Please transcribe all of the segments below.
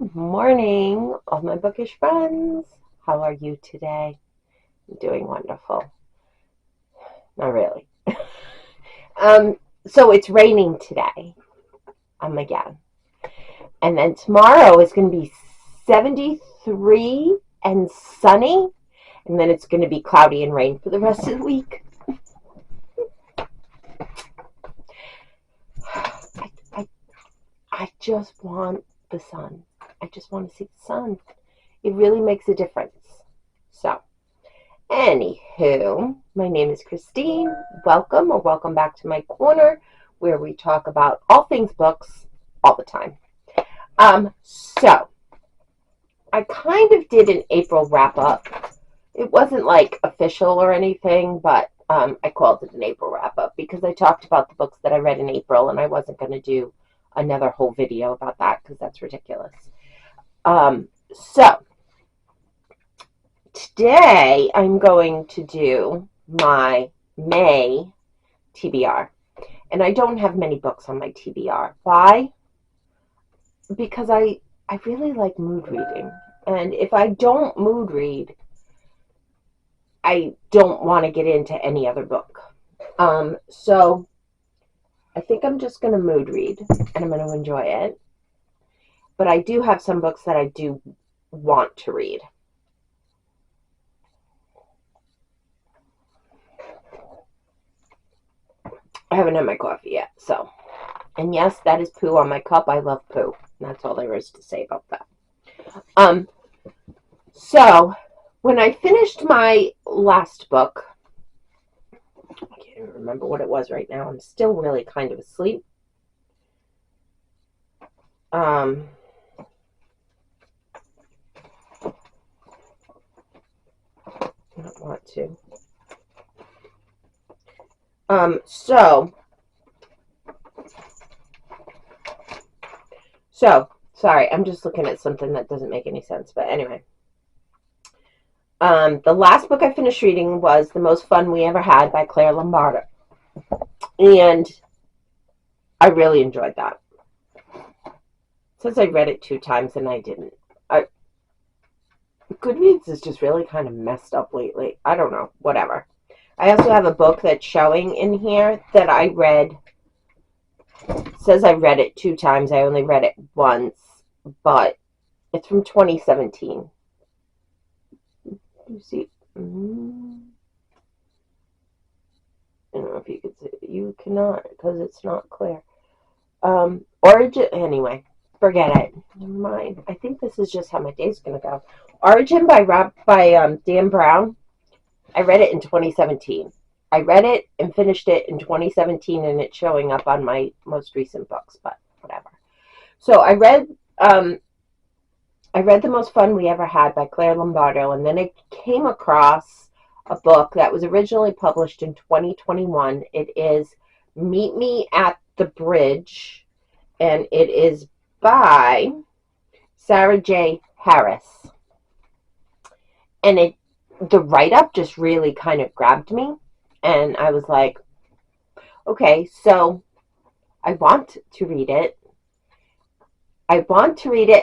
Good morning, all my bookish friends. How are you today? I'm doing wonderful. Not really. Um, so it's raining today, again. And then tomorrow is going to be 73 and sunny. And then it's going to be cloudy and rain for the rest of the week. I, I just want the sun. I just want to see the sun. It really makes a difference. So, anywho, my name is Christine. Welcome back to my corner where we talk about all things books all the time. So I kind of did an April wrap up. It wasn't like official or anything, but I called it an April wrap up because I talked about the books that I read in April, and I wasn't going to do another whole video about that because that's ridiculous. So today I'm going to do my May TBR. And I don't have many books on my TBR. Why? Because I really like mood reading. And if I don't mood read, I don't want to get into any other book. So I think I'm just going to mood read and I'm going to enjoy it. But I do have some books that I do want to read. I haven't had my coffee yet, so. And yes, that is poo on my cup. I love poo. That's all there is to say about that. So when I finished my last book, I can't even remember what it was right now. I'm still really kind of asleep. I don't want to. So, sorry, I'm just looking at something that doesn't make any sense. But anyway, the last book I finished reading was The Most Fun We Ever Had by Claire Lombardo. And I really enjoyed that. Since I read it 2 times and I didn't. Goodreads is just really kind of messed up lately. I don't know. Whatever. I also have a book that's showing in here that I read. It says I read it 2 times. I only read it once. But it's from 2017. You see? I don't know if you can see. You cannot because it's not clear. Origin. Anyway, forget it. Never mind. I think this is just how my day's gonna go. Origin by Dan Brown. I read it in 2017. I read it and finished it in 2017, and it's showing up on my most recent books. But whatever. So I read The Most Fun We Ever Had by Claire Lombardo, and then I came across a book that was originally published in 2021. It is Meet Me at the Bridge, and it is by Sarah J. Harris. And the write-up just really kind of grabbed me, and I was like, okay, so I want to read it.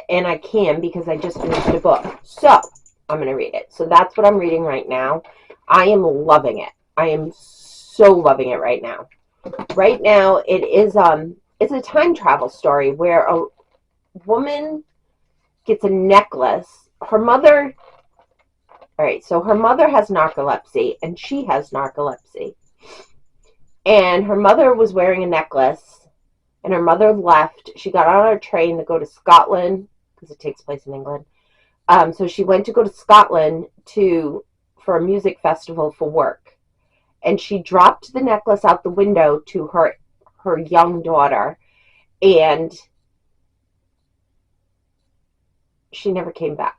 And I can because I just finished a book. So I'm going to read it. So that's what I'm reading right now. I am loving it. I am so loving it right now. Right now, it's a time travel story where a woman gets a necklace. Her mother has narcolepsy, and she has narcolepsy. And her mother was wearing a necklace, and her mother left. She got on a train to go to Scotland, because it takes place in England. So she went to go to Scotland for a music festival for work. And she dropped the necklace out the window to her young daughter, and she never came back.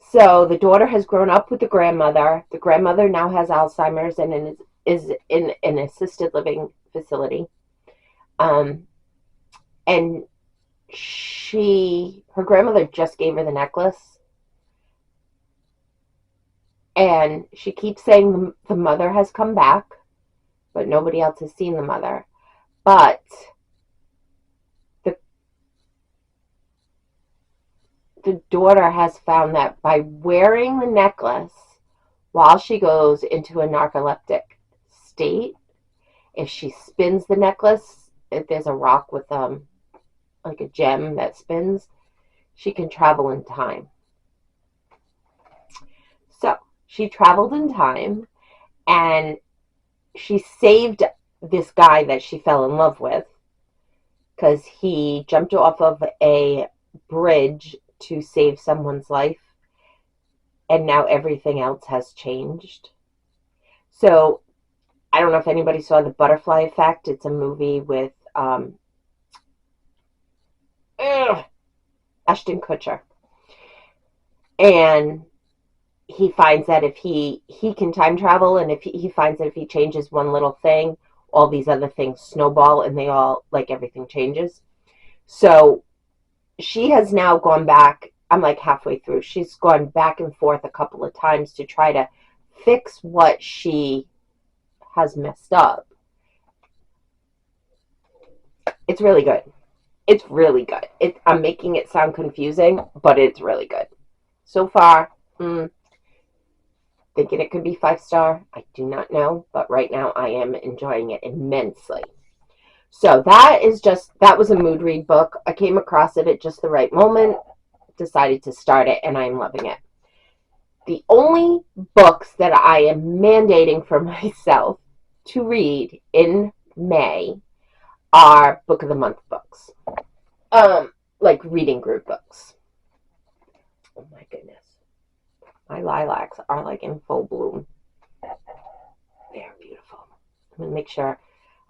So the daughter has grown up with the grandmother. The grandmother now has Alzheimer's and is in an assisted living facility. And her grandmother just gave her the necklace. And she keeps saying the mother has come back, but nobody else has seen the mother. But the daughter has found that by wearing the necklace while she goes into a narcoleptic state, if she spins the necklace, if there's a rock with like a gem that spins, she can travel in time. So she traveled in time, and she saved this guy that she fell in love with because he jumped off of a bridge to save someone's life, and now everything else has changed. So I don't know if anybody saw The Butterfly Effect. It's a movie with Ashton Kutcher, and he finds that if he can time travel, and if he finds that if he changes one little thing, all these other things snowball, and they all, like, everything changes. So she has now gone back. I'm like halfway through. She's gone back and forth a couple of times to try to fix what she has messed up. It's really good. It's really good. I'm making it sound confusing, but it's really good. So far, thinking it could be 5-star. I do not know, but right now I am enjoying it immensely. So that was a mood read book. I came across it at just the right moment, decided to start it, and I'm loving it. The only books that I am mandating for myself to read in May are Book of the Month books. Like reading group books. Oh my goodness. My lilacs are like in full bloom. They're beautiful. I'm going to make sure,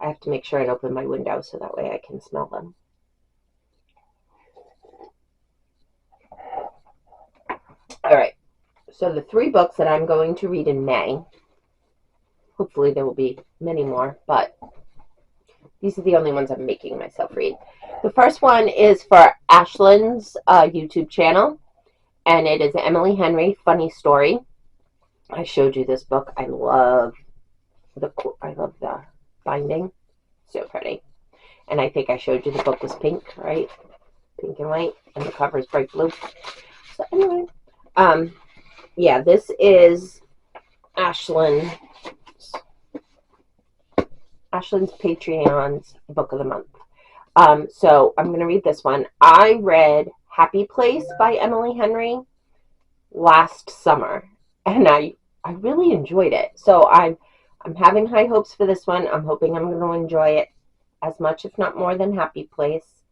I have to make sure and open my window so that way I can smell them. All right. So the 3 books that I'm going to read in May, hopefully there will be many more, but these are the only ones I'm making myself read. The first one is for Ashlyn's YouTube channel, and it is Emily Henry, Funny Story. I showed you this book. I love the binding. So pretty. And I think I showed you the book was pink, right? Pink and white, and the cover is bright blue. So anyway, yeah, this is Ashlyn's Patreon's Book of the Month. So I'm going to read this one. I read Happy Place by Emily Henry last summer, and I really enjoyed it. So I'm having high hopes for this one. I'm hoping I'm going to enjoy it as much, if not more, than Happy Place.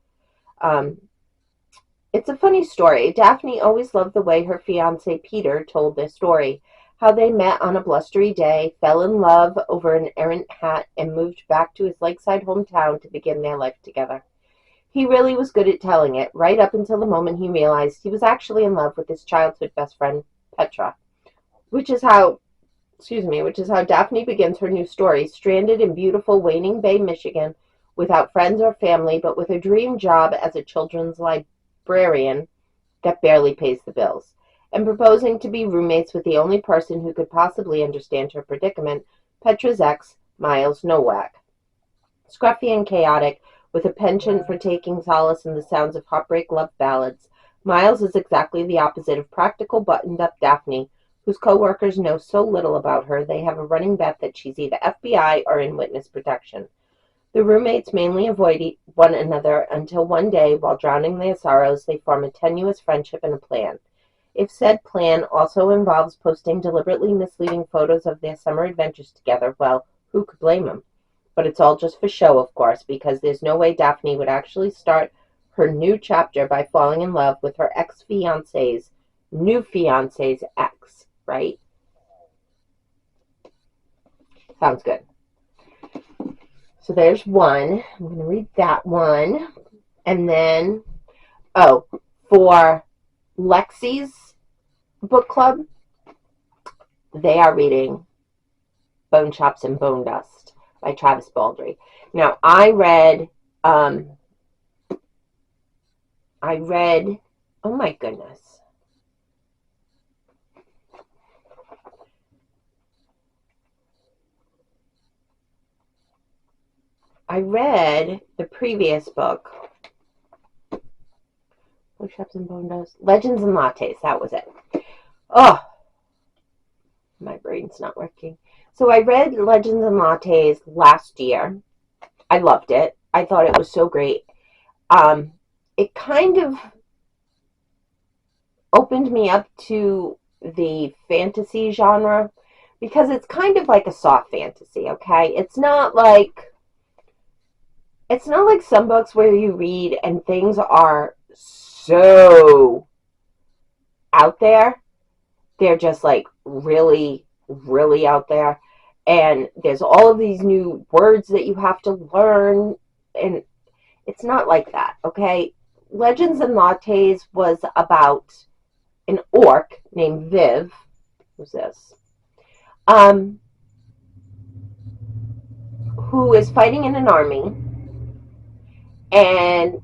It's a funny story. Daphne always loved the way her fiancé Peter told this story. How they met on a blustery day, fell in love over an errant hat, and moved back to his lakeside hometown to begin their life together. He really was good at telling it, right up until the moment he realized he was actually in love with his childhood best friend, Petra. Which is how Daphne begins her new story, stranded in beautiful Waning Bay, Michigan, without friends or family, but with a dream job as a children's librarian that barely pays the bills, and proposing to be roommates with the only person who could possibly understand her predicament, Petra's ex, Miles Nowak. Scruffy and chaotic, with a penchant for taking solace in the sounds of heartbreak love ballads, Miles is exactly the opposite of practical, buttoned-up Daphne, whose co-workers know so little about her they have a running bet that she's either FBI or in witness protection. The roommates mainly avoid one another until one day, while drowning their sorrows, they form a tenuous friendship and a plan. If said plan also involves posting deliberately misleading photos of their summer adventures together, well, who could blame them? But it's all just for show, of course, because there's no way Daphne would actually start her new chapter by falling in love with her ex-fiancé's new fiancé's ex, right? Sounds good. So there's one. I'm going to read that one. And then, for Lexi's book club, they are reading Bone Chops and Bone Dust by Travis Baldree. Now, I read, oh my goodness. I read the previous book, Push-ups and bone dust. Legends and lattes. That was it. Oh, my brain's not working. So I read Legends and Lattes last year. I loved it. I thought it was so great. Um, it kind of opened me up to the fantasy genre because it's kind of like a soft fantasy, okay? It's not like some books where you read and things are so out there. They're just like really, really out there. And there's all of these new words that you have to learn. And it's not like that, okay? Legends and Lattes was about an orc named Viv. Who's this? Um, who is fighting in an army. And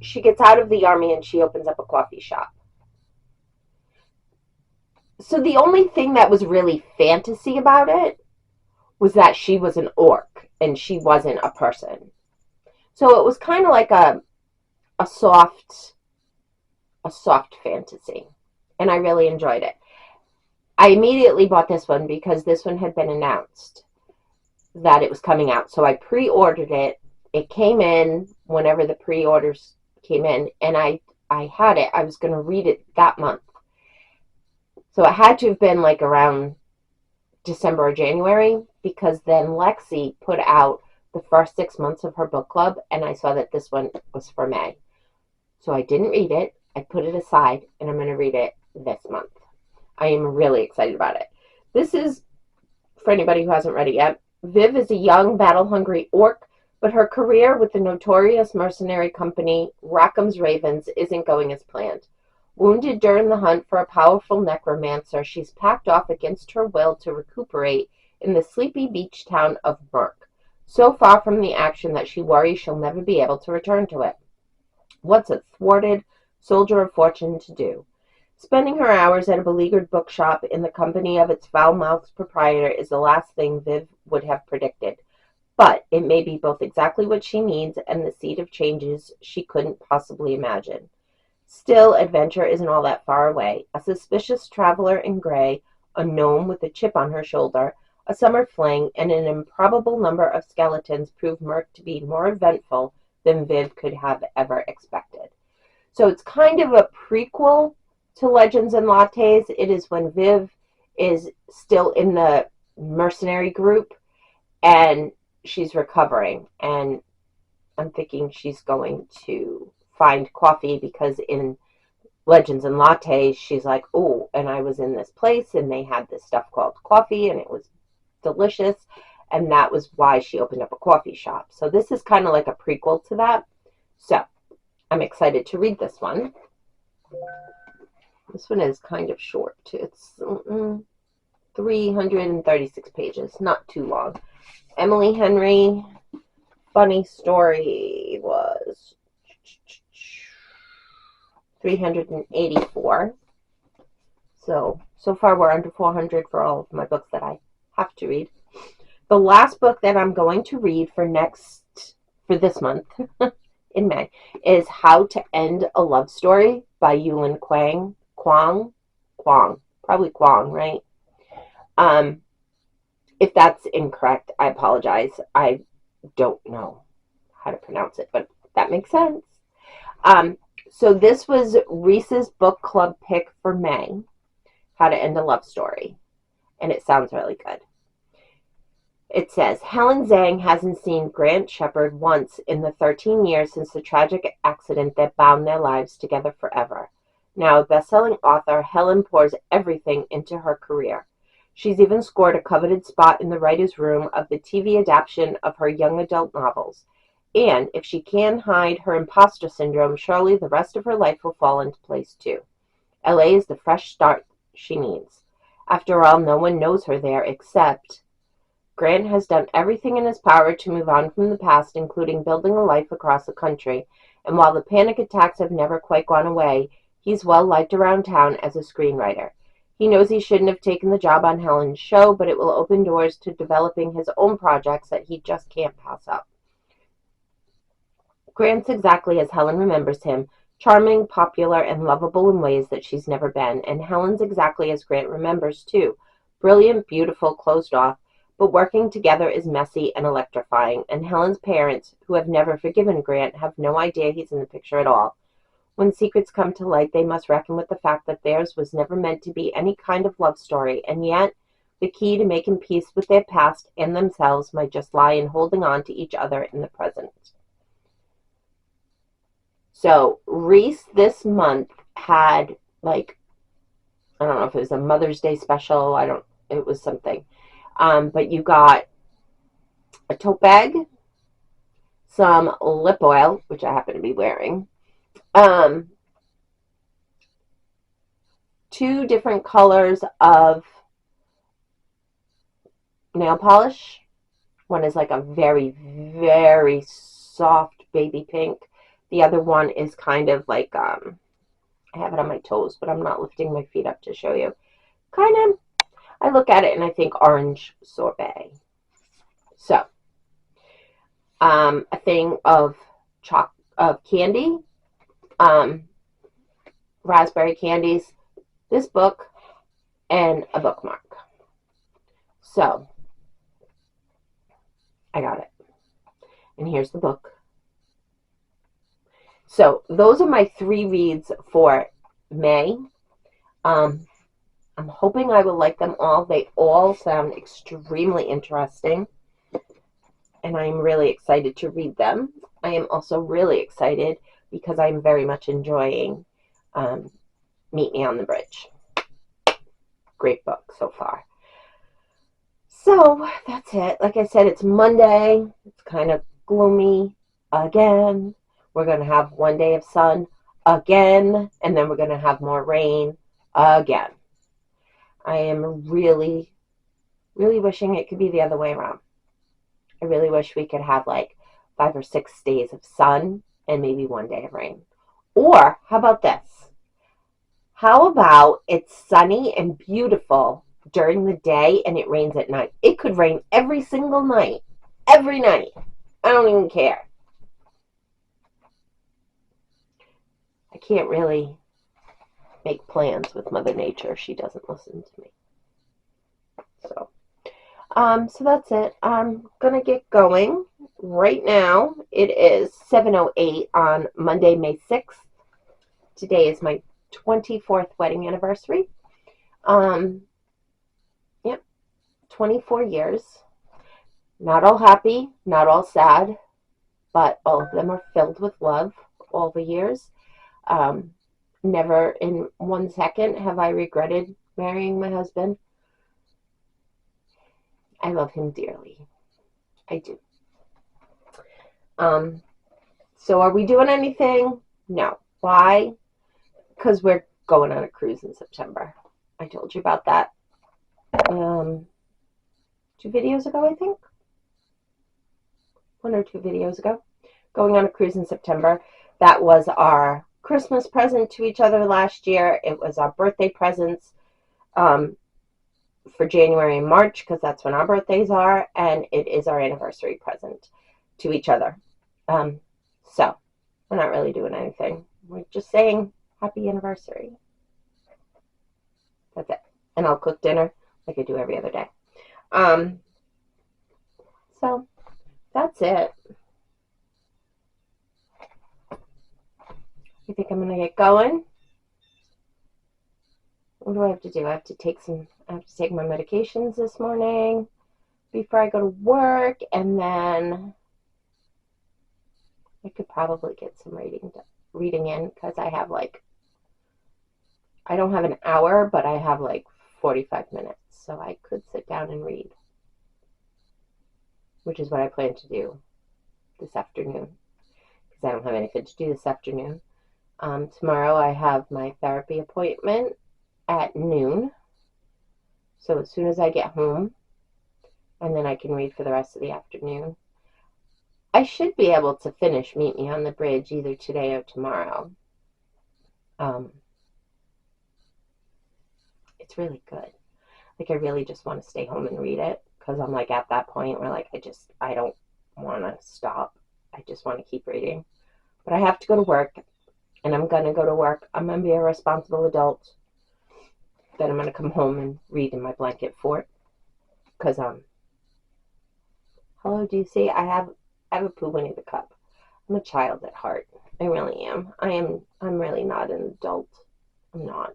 she gets out of the army and she opens up a coffee shop. So the only thing that was really fantasy about it was that she was an orc and she wasn't a person. So it was kind of like a soft fantasy, and I really enjoyed it. I immediately bought this one because this one had been announced that it was coming out. So I pre-ordered it. It came in whenever the pre-orders came in, and I had it. I was going to read it that month. So it had to have been like around December or January, because then Lexi put out the first 6 months of her book club, and I saw that this one was for May. So I didn't read it. I put it aside, and I'm going to read it this month. I am really excited about it. This is, for anybody who hasn't read it yet, Viv is a young, battle-hungry orc, but her career with the notorious mercenary company Rackham's Ravens isn't going as planned. Wounded during the hunt for a powerful necromancer, she's packed off against her will to recuperate in the sleepy beach town of Merk, so far from the action that she worries she'll never be able to return to it. What's a thwarted soldier of fortune to do? Spending her hours at a beleaguered bookshop in the company of its foul-mouthed proprietor is the last thing Viv would have predicted. But it may be both exactly what she needs and the seed of changes she couldn't possibly imagine. Still, adventure isn't all that far away. A suspicious traveler in gray, a gnome with a chip on her shoulder, a summer fling, and an improbable number of skeletons prove Merc to be more eventful than Viv could have ever expected. So it's kind of a prequel to Legends and Lattes. It is when Viv is still in the mercenary group and she's recovering. And I'm thinking she's going to find coffee, because in Legends and Lattes, she's like, oh, and I was in this place and they had this stuff called coffee and it was delicious. And that was why she opened up a coffee shop. So this is kind of like a prequel to that. So I'm excited to read this one. This one is kind of short. It's 336 pages, not too long. Emily Henry, funny story was 384. So far we're under 400 for all of my books that I have to read. The last book that I'm going to read for this month in May is How to End a Love Story by Yulin Kwang. Probably Kwang, right? If that's incorrect, I apologize. I don't know how to pronounce it, but that makes sense. So this was Reese's book club pick for May, How to End a Love Story, and it sounds really good. It says, Helen Zhang hasn't seen Grant Shepard once in the 13 years since the tragic accident that bound their lives together forever. Now a best-selling author, Helen pours everything into her career. She's even scored a coveted spot in the writer's room of the TV adaptation of her young adult novels. And if she can hide her imposter syndrome, surely the rest of her life will fall into place too. LA is the fresh start she needs. After all, no one knows her there except Grant has done everything in his power to move on from the past, including building a life across the country. And while the panic attacks have never quite gone away, he's well liked around town as a screenwriter. He knows he shouldn't have taken the job on Helen's show, but it will open doors to developing his own projects that he just can't pass up. Grant's exactly as Helen remembers him, Charming, popular, and lovable in ways that she's never been, and Helen's exactly as Grant remembers, too. Brilliant, beautiful, closed off, but working together is messy and electrifying, and Helen's parents, who have never forgiven Grant, have no idea he's in the picture at all. When secrets come to light, they must reckon with the fact that theirs was never meant to be any kind of love story, and yet the key to making peace with their past and themselves might just lie in holding on to each other in the present. So Reese this month had, like, I don't know if it was a Mother's Day special. It was something. But you got a tote bag, some lip oil, which I happen to be wearing, um, two different colors of nail polish. One is like a very, very soft baby pink. The other one is kind of like, I have it on my toes, but I'm not lifting my feet up to show you. Kind of, I look at it and I think orange sorbet. So, a thing of candy, um, raspberry candies, this book, and a bookmark. So, I got it. And here's the book. So, those are my 3 reads for May. I'm hoping I will like them all. They all sound extremely interesting, and I'm really excited to read them. I am also really excited because I'm very much enjoying Meet Me on the Bridge. Great book so far. So that's it. Like I said, it's Monday. It's kind of gloomy again. We're going to have one day of sun again, and then we're going to have more rain again. I am really, really wishing it could be the other way around. I really wish we could have like 5 or 6 days of sun and maybe one day of rain. Or how about this? How about it's sunny and beautiful during the day and it rains at night? It could rain every single night. Every night. I don't even care. I can't really make plans with Mother Nature. She doesn't listen to me. So that's it. I'm gonna get going right now. It is 7:08 on Monday, May 6th. Today is my 24th wedding anniversary. Yep, 24 years. Not all happy, not all sad, but all of them are filled with love all the years. Never in 1 second have I regretted marrying my husband. I love him dearly. I do. So are we doing anything? No. Why? Because we're going on a cruise in September. I told you about that 2 videos ago, I think. 1 or 2 videos ago. Going on a cruise in September. That was our Christmas present to each other last year. It was our birthday presents for January and March, because that's when our birthdays are, and it is our anniversary present to each other. So we're not really doing anything. We're just saying happy anniversary. That's it. And I'll cook dinner like I do every other day. So that's it. You think I'm gonna get going? What do I have to do? I have to take my medications this morning before I go to work, and then I could probably get some reading in, because I don't have an hour, but I have like 45 minutes, so I could sit down and read, which is what I plan to do this afternoon, because I don't have anything to do this afternoon. Tomorrow I have my therapy appointment at noon, so as soon as I get home, and then I can read for the rest of the afternoon. I should be able to finish Meet Me on the Bridge either today or tomorrow. It's really good. Like, I really just want to stay home and read it, because I'm like at that point where like I don't want to stop. I just want to keep reading. But I have to go to work and I'm going to go to work. I'm going to be a responsible adult. Then I'm going to come home and read in my blanket fort. Because, hello, do you see? I have a poo Winnie the cup. I'm a child at heart. I really am. I'm really not an adult. I'm not.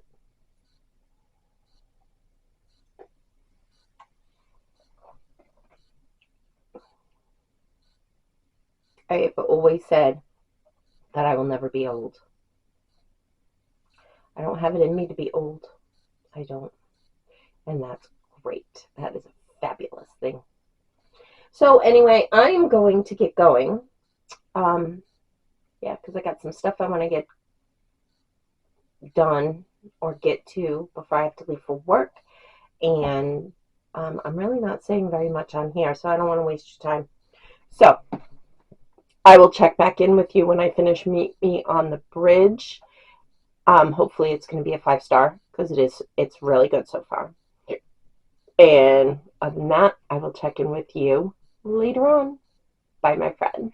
I have always said that I will never be old. I don't have it in me to be old. I don't. And that's great. That is a fabulous thing. So anyway, I'm going to get going. Um, yeah, because I got some stuff I want to get done or get to before I have to leave for work. And I'm really not saying very much on here, so I don't want to waste your time. So I will check back in with you when I finish Meet Me on the Bridge. Hopefully it's going to be a 5-star because it's really good so far. And other than that, I will check in with you later on. Bye, my friends.